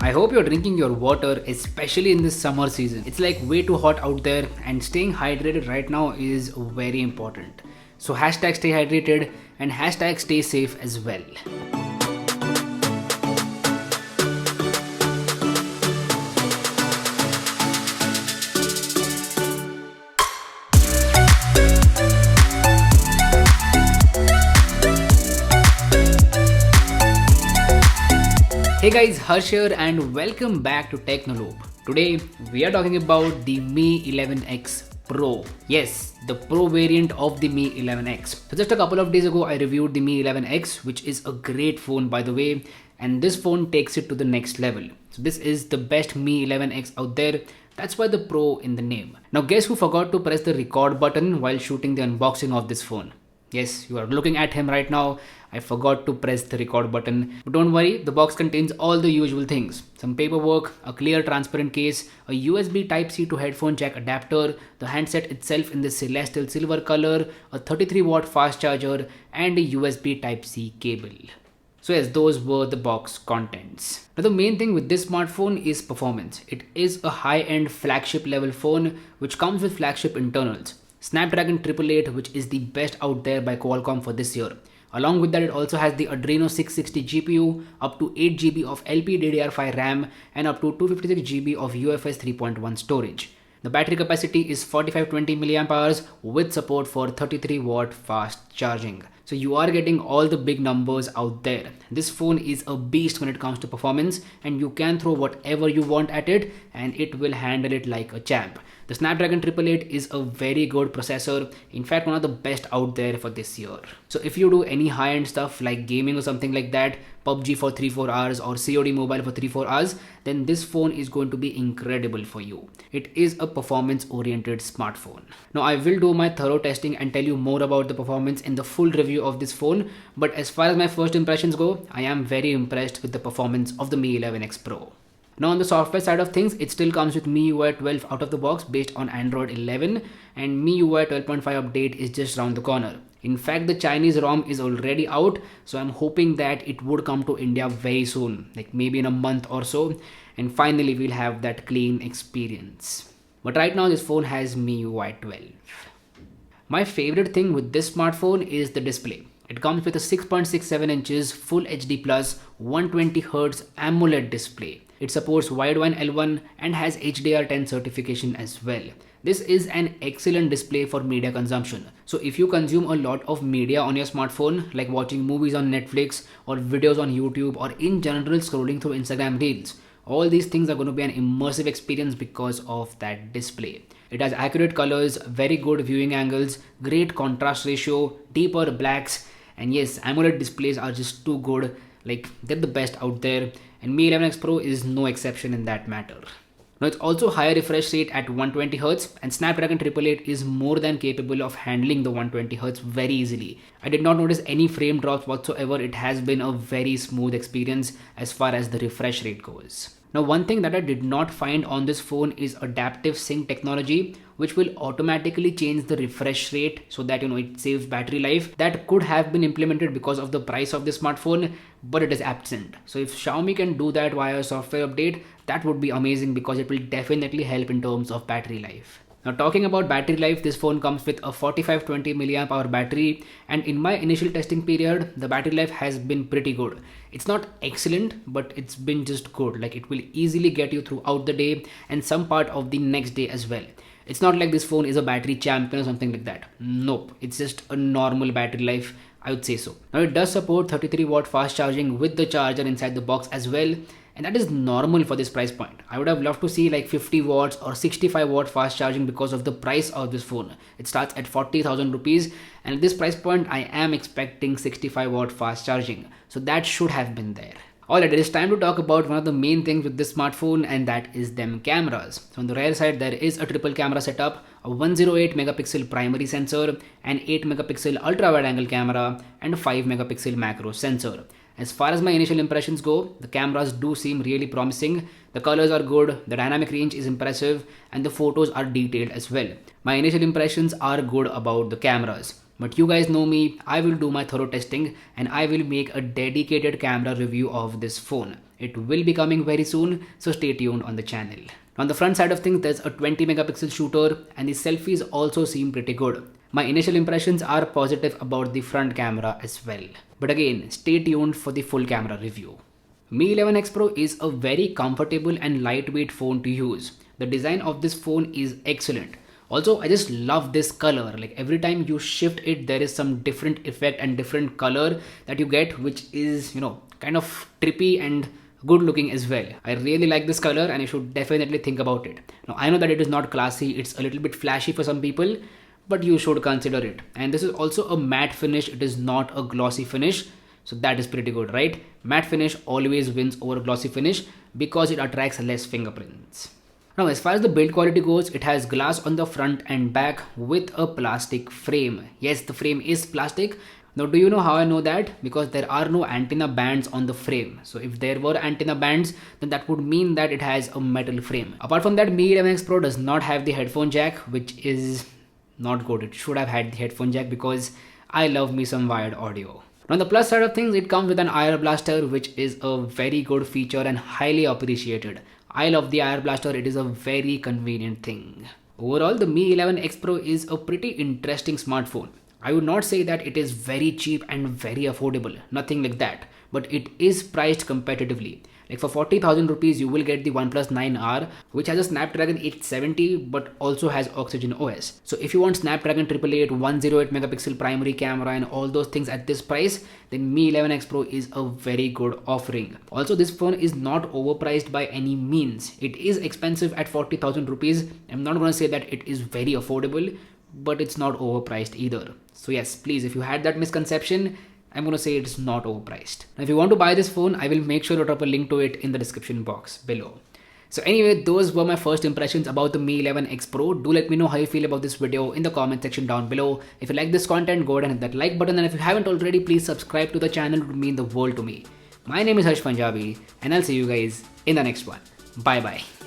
I hope you're drinking your water, especially in this summer season. It's like way too hot out there, and staying hydrated right now is very important. So hashtag stay hydrated and hashtag stay safe as well. Hey guys, Harsh here and welcome back to Technoloop. Today we are talking about the Mi 11X Pro. Yes, the Pro variant of the Mi 11X. So just a couple of days ago I reviewed the Mi 11X, which is a great phone by the way, and this phone takes it to the next level. So this is the best Mi 11X out there. That's why the Pro in the name. Now guess who forgot to press the record button while shooting the unboxing of this phone? Yes, you are looking at him right now. I forgot to press the record button. But don't worry, the box contains all the usual things. Some paperwork, a clear transparent case, a USB Type-C to headphone jack adapter, the handset itself in the celestial silver color, a 33-watt fast charger, and a USB Type-C cable. So yes, those were the box contents. Now the main thing with this smartphone is performance. It is a high-end flagship level phone which comes with flagship internals. Snapdragon 888, which is the best out there by Qualcomm for this year. Along with that, it also has the Adreno 660 GPU, up to 8GB of LPDDR5 RAM, and up to 256GB of UFS 3.1 storage. The battery capacity is 4520 mAh with support for 33-watt fast charging. So you are getting all the big numbers out there. This phone is a beast when it comes to performance, and you can throw whatever you want at it and it will handle it like a champ. The Snapdragon 888 is a very good processor, in fact one of the best out there for this year. So if you do any high-end stuff like gaming or something like that, PUBG for 3-4 hours or COD Mobile for 3-4 hours, then this phone is going to be incredible for you. It is a performance-oriented smartphone. Now I will do my thorough testing and tell you more about the performance in the full review of this phone, but as far as my first impressions go, I am very impressed with the performance of the Mi 11X Pro. Now on the software side of things, it still comes with MIUI 12 out of the box based on Android 11, and MIUI 12.5 update is just around the corner. In fact, the Chinese ROM is already out, so I'm hoping that it would come to India very soon, like maybe in a month or so, and finally we'll have that clean experience. But right now this phone has MIUI 12. My favorite thing with this smartphone is the display. It comes with a 6.67 inches Full HD Plus 120Hz AMOLED display. It supports Widevine L1 and has HDR10 certification as well. This is an excellent display for media consumption. So if you consume a lot of media on your smartphone, like watching movies on Netflix or videos on YouTube or in general scrolling through Instagram Reels, all these things are going to be an immersive experience because of that display. It has accurate colors, very good viewing angles, great contrast ratio, deeper blacks, and yes, AMOLED displays are just too good. Like they're the best out there, and Mi 11X Pro is no exception in that matter. Now it's also higher refresh rate at 120Hz, and Snapdragon 888 is more than capable of handling the 120Hz very easily. I did not notice any frame drops whatsoever. It has been a very smooth experience as far as the refresh rate goes. Now one thing that I did not find on this phone is adaptive sync technology, which will automatically change the refresh rate so that it saves battery life. That could have been implemented because of the price of the smartphone, but it is absent. So if Xiaomi can do that via a software update, that would be amazing because it will definitely help in terms of battery life. Now talking about battery life, this phone comes with a 4520 mAh battery, and in my initial testing period, the battery life has been pretty good. It's not excellent, but it's been just good. Like it will easily get you throughout the day and some part of the next day as well. It's not like this phone is a battery champion or something like that. Nope, it's just a normal battery life, I would say so. Now it does support 33-watt fast charging with the charger inside the box as well, and that is normal for this price point. I would have loved to see like 50 watts or 65-watt fast charging because of the price of this phone. It starts at 40,000 rupees, and at this price point I am expecting 65-watt fast charging. So that should have been there. Alright, it is time to talk about one of the main things with this smartphone, and that is them cameras. So on the rear side there is a triple camera setup, a 108 megapixel primary sensor, an 8 megapixel ultra wide angle camera, and a 5 megapixel macro sensor. As far as my initial impressions go, the cameras do seem really promising. The colors are good, the dynamic range is impressive, and the photos are detailed as well. My initial impressions are good about the cameras. But you guys know me, I will do my thorough testing and I will make a dedicated camera review of this phone. It will be coming very soon, so stay tuned on the channel. On the front side of things, there's a 20 megapixel shooter and the selfies also seem pretty good. My initial impressions are positive about the front camera as well. But again, stay tuned for the full camera review. Mi 11X Pro is a very comfortable and lightweight phone to use. The design of this phone is excellent. Also, I just love this color. Like every time you shift it, there is some different effect and different color that you get, which is, kind of trippy and good looking as well. I really like this color and you should definitely think about it. Now, I know that it is not classy. It's a little bit flashy for some people, but you should consider it. And this is also a matte finish. It is not a glossy finish. So that is pretty good, right? Matte finish always wins over glossy finish because it attracts less fingerprints. Now, as far as the build quality goes, it has glass on the front and back with a plastic frame. Yes, the frame is plastic. Now, do you know how I know that? Because there are no antenna bands on the frame. So if there were antenna bands, then that would mean that it has a metal frame. Apart from that, Mi 11X Pro does not have the headphone jack, which is not good. It should have had the headphone jack because I love me some wired audio. On the plus side of things, it comes with an IR blaster, which is a very good feature and highly appreciated. I love the IR blaster. It is a very convenient thing. Overall, the Mi 11X Pro is a pretty interesting smartphone. I would not say that it is very cheap and very affordable, nothing like that, but it is priced competitively. Like for 40,000 rupees, you will get the OnePlus 9R, which has a Snapdragon 870, but also has Oxygen OS. So if you want Snapdragon 888, 108 megapixel primary camera and all those things at this price, then Mi 11X Pro is a very good offering. Also, this phone is not overpriced by any means. It is expensive at 40,000 rupees. I'm not going to say that it is very affordable, but it's not overpriced either. So yes, please, if you had that misconception, I'm going to say it's not overpriced. Now, if you want to buy this phone, I will make sure to drop a link to it in the description box below. So anyway, those were my first impressions about the Mi 11X Pro. Do let me know how you feel about this video in the comment section down below. If you like this content, go ahead and hit that like button. And if you haven't already, please subscribe to the channel. It would mean the world to me. My name is Harsh Punjabi and I'll see you guys in the next one. Bye bye.